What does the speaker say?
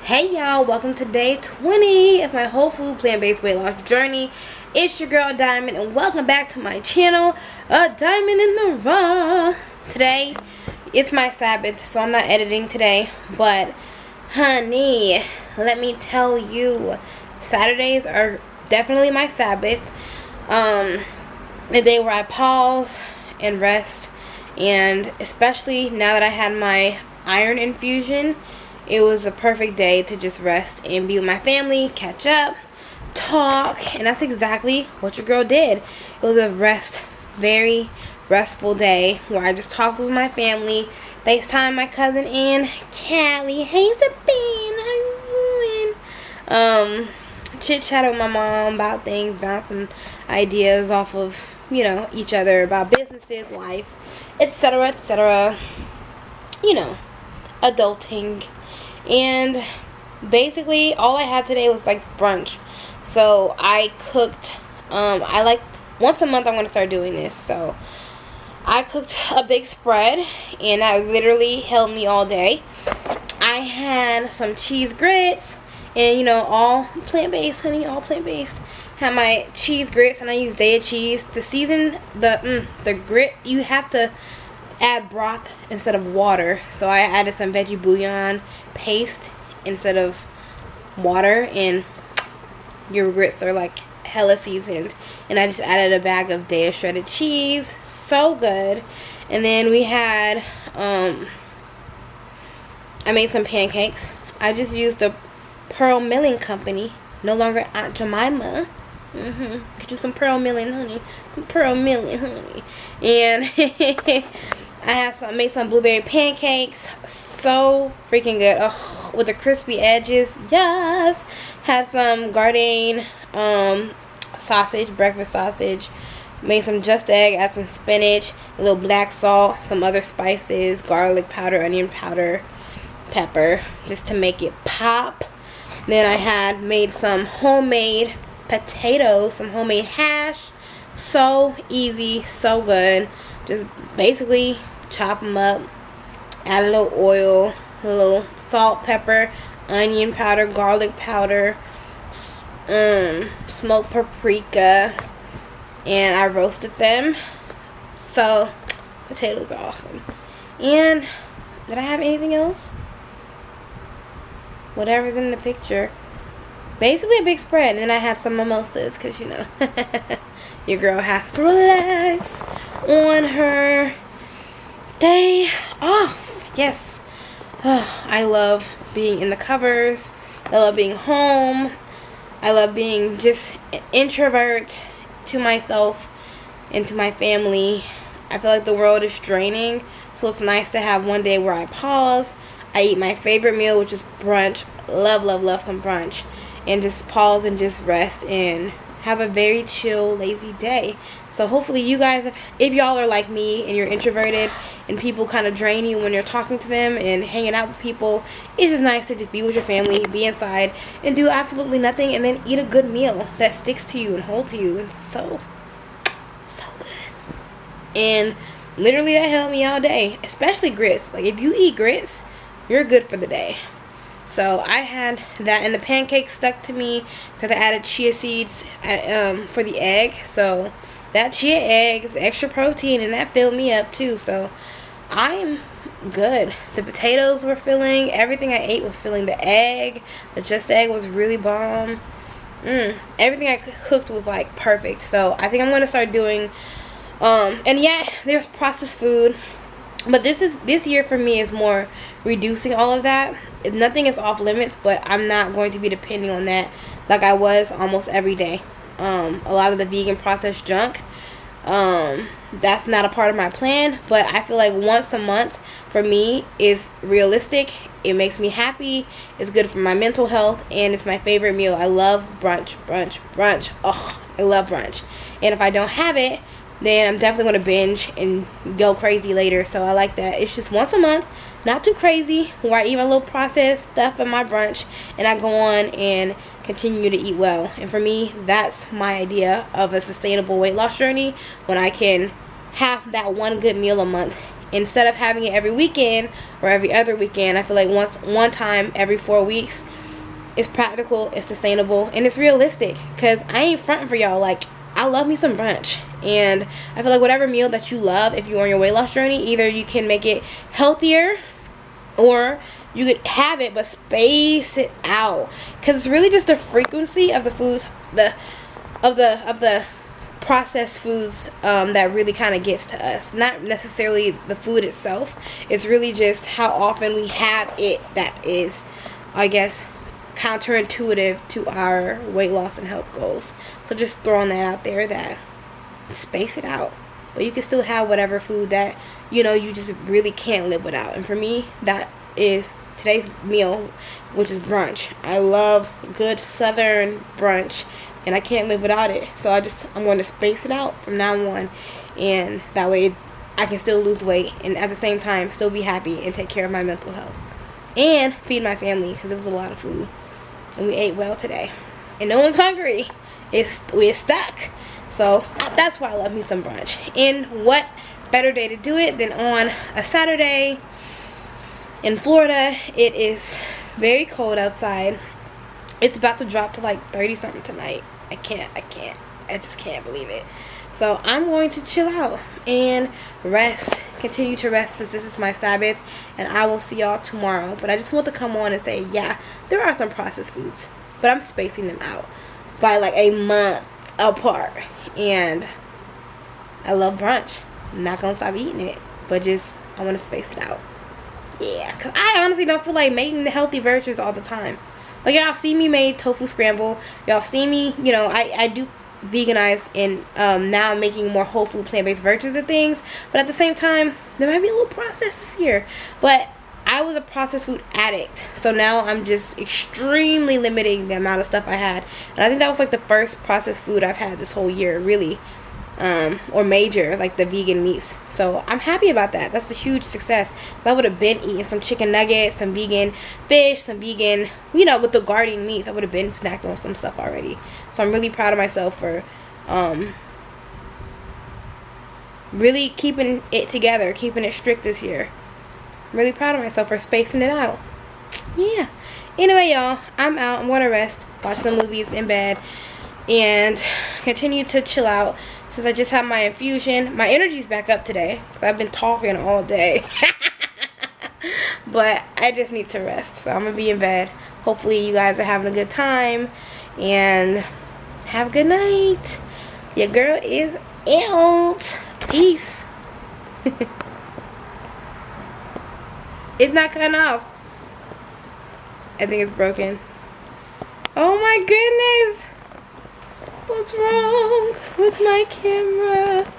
Hey y'all, welcome to day 20 of my whole food plant-based weight loss journey. It's your girl Diamond and welcome back to my channel, A Diamond in the Raw. Today it's my Sabbath, so I'm not editing today, but honey, let me tell you, Saturdays are definitely my Sabbath. The day where I pause and rest, and especially now that I had my iron infusion, it was a perfect day to just rest and be with my family, catch up, talk, and that's exactly what your girl did. It was a very restful day where I just talked with my family, FaceTime my cousin and Callie. Hey Sabine, how you doing? Chit chat with my mom about things, bouncing ideas off of, you know, each other about businesses, life, etc., etc. You know, adulting. And basically all I had today was like brunch. So I cooked, I like once a month I'm going to start doing this. So I cooked a big spread and that literally held me all day. I had some cheese grits and, you know, all plant-based, honey, all plant-based. Had my cheese grits and I used Daya cheese to season the grit. You have to add broth instead of water, so I added some veggie bouillon paste instead of water, and your grits are like hella seasoned. And I just added a bag of Daya shredded cheese, so good. And then we had I made some pancakes. I just used the Pearl Milling Company, no longer Aunt Jemima. Get you some Pearl Milling, honey. Some Pearl Milling, honey. And I made some blueberry pancakes, so freaking good. Oh, with the crispy edges, yes. Had some Gardein sausage, breakfast sausage. Made some just egg, add some spinach, a little black salt, some other spices, garlic powder, onion powder, pepper, just to make it pop. Then I had made some homemade potatoes, some homemade hash. So easy, so good. Just basically chop them up, add a little oil, a little salt, pepper, onion powder, garlic powder, smoked paprika, and I roasted them. So potatoes are awesome. And did I have anything else? Whatever's in the picture. Basically a big spread. And then I had some mimosas because, you know, your girl has to relax on her day off. Yes. I love being in the covers. I love being home. I love being just an introvert to myself and to my family. I feel like the world is draining, so it's nice to have one day where I pause. I eat my favorite meal, which is brunch. Love some brunch. And just pause and just rest and have a very chill, lazy day. So hopefully you guys, if y'all are like me and you're introverted and people kind of drain you when you're talking to them and hanging out with people, it's just nice to just be with your family, be inside, and do absolutely nothing, and then eat a good meal that sticks to you and holds you. It's so good. And literally that helped me all day, especially grits. Like if you eat grits, you're good for the day. So I had that, and the pancakes stuck to me because I added chia seeds for the egg. So that chia egg is extra protein, and that filled me up too. So I am good. The potatoes were filling. Everything I ate was filling. The egg, the just egg was really bomb. Everything I cooked was like perfect. So I think I'm going to start doing, and yeah, there's processed food. But this year for me is more reducing all of that. Nothing is off limits, but I'm not going to be depending on that like I was almost every day. A lot of the vegan processed junk, that's not a part of my plan, but I feel like once a month for me is realistic. It makes me happy. It's good for my mental health, and it's my favorite meal. I love brunch. Oh, I love brunch. And if I don't have it, then I'm definitely going to binge and go crazy later. So I like that. It's just once a month, not too crazy, where I eat my little processed stuff in my brunch and I go on and continue to eat well. And for me, that's my idea of a sustainable weight loss journey, when I can have that one good meal a month instead of having it every weekend or every other weekend. I feel like one time every 4 weeks It's practical, it's sustainable, and it's realistic. Because I ain't fronting for y'all. Like, I love me some brunch. And I feel like whatever meal that you love, if you're on your weight loss journey, either you can make it healthier, or you could have it but space it out. Because it's really just the frequency of the foods, of the processed foods that really kind of gets to us. Not necessarily the food itself. It's really just how often we have it that is, I guess, counterintuitive to our weight loss and health goals. So just throwing that out there, that space it out, but you can still have whatever food that you just really can't live without. And for me, that is today's meal, which is brunch. I love good southern brunch, and I can't live without it. So I'm going to space it out from now on, and that way I can still lose weight and at the same time still be happy and take care of my mental health and feed my family, because it was a lot of food and we ate well today and no one's hungry. We're stuck. So that's why I love me some brunch. And what better day to do it than on a Saturday in Florida. It is very cold outside. It's about to drop to like 30 something tonight. I just can't believe it. So I'm going to chill out and rest, continue to rest, since this is my Sabbath, and I will see y'all tomorrow. But I just want to come on and say, yeah, there are some processed foods, but I'm spacing them out by like a month apart. And I love brunch. I'm not gonna stop eating it, but I want to space it out. Yeah, because I honestly don't feel like making the healthy versions all the time. Like, y'all seen me make tofu scramble. Y'all seen me, I do veganize, and now I'm making more whole food plant-based versions of things. But at the same time, there might be a little processes here. But I was a processed food addict, so now I'm just extremely limiting the amount of stuff I had. And I think that was like the first processed food I've had this whole year, really. Or major, like the vegan meats. So I'm happy about that. That's a huge success. I would have been eating some chicken nuggets, some vegan fish, some vegan, with the garden meats. I would have been snacked on some stuff already. So I'm really proud of myself for really keeping it together, keeping it strict this year. I'm really proud of myself for spacing it out. Yeah. Anyway, y'all, I'm out. I'm going to rest, watch some movies in bed, and continue to chill out. Since I just had my infusion, my energy's back up today, because I've been talking all day. But I just need to rest, so I'm going to be in bed. Hopefully you guys are having a good time, and have a good night. Your girl is out. Peace. It's not cutting off. I think it's broken. Oh my goodness. What's wrong with my camera?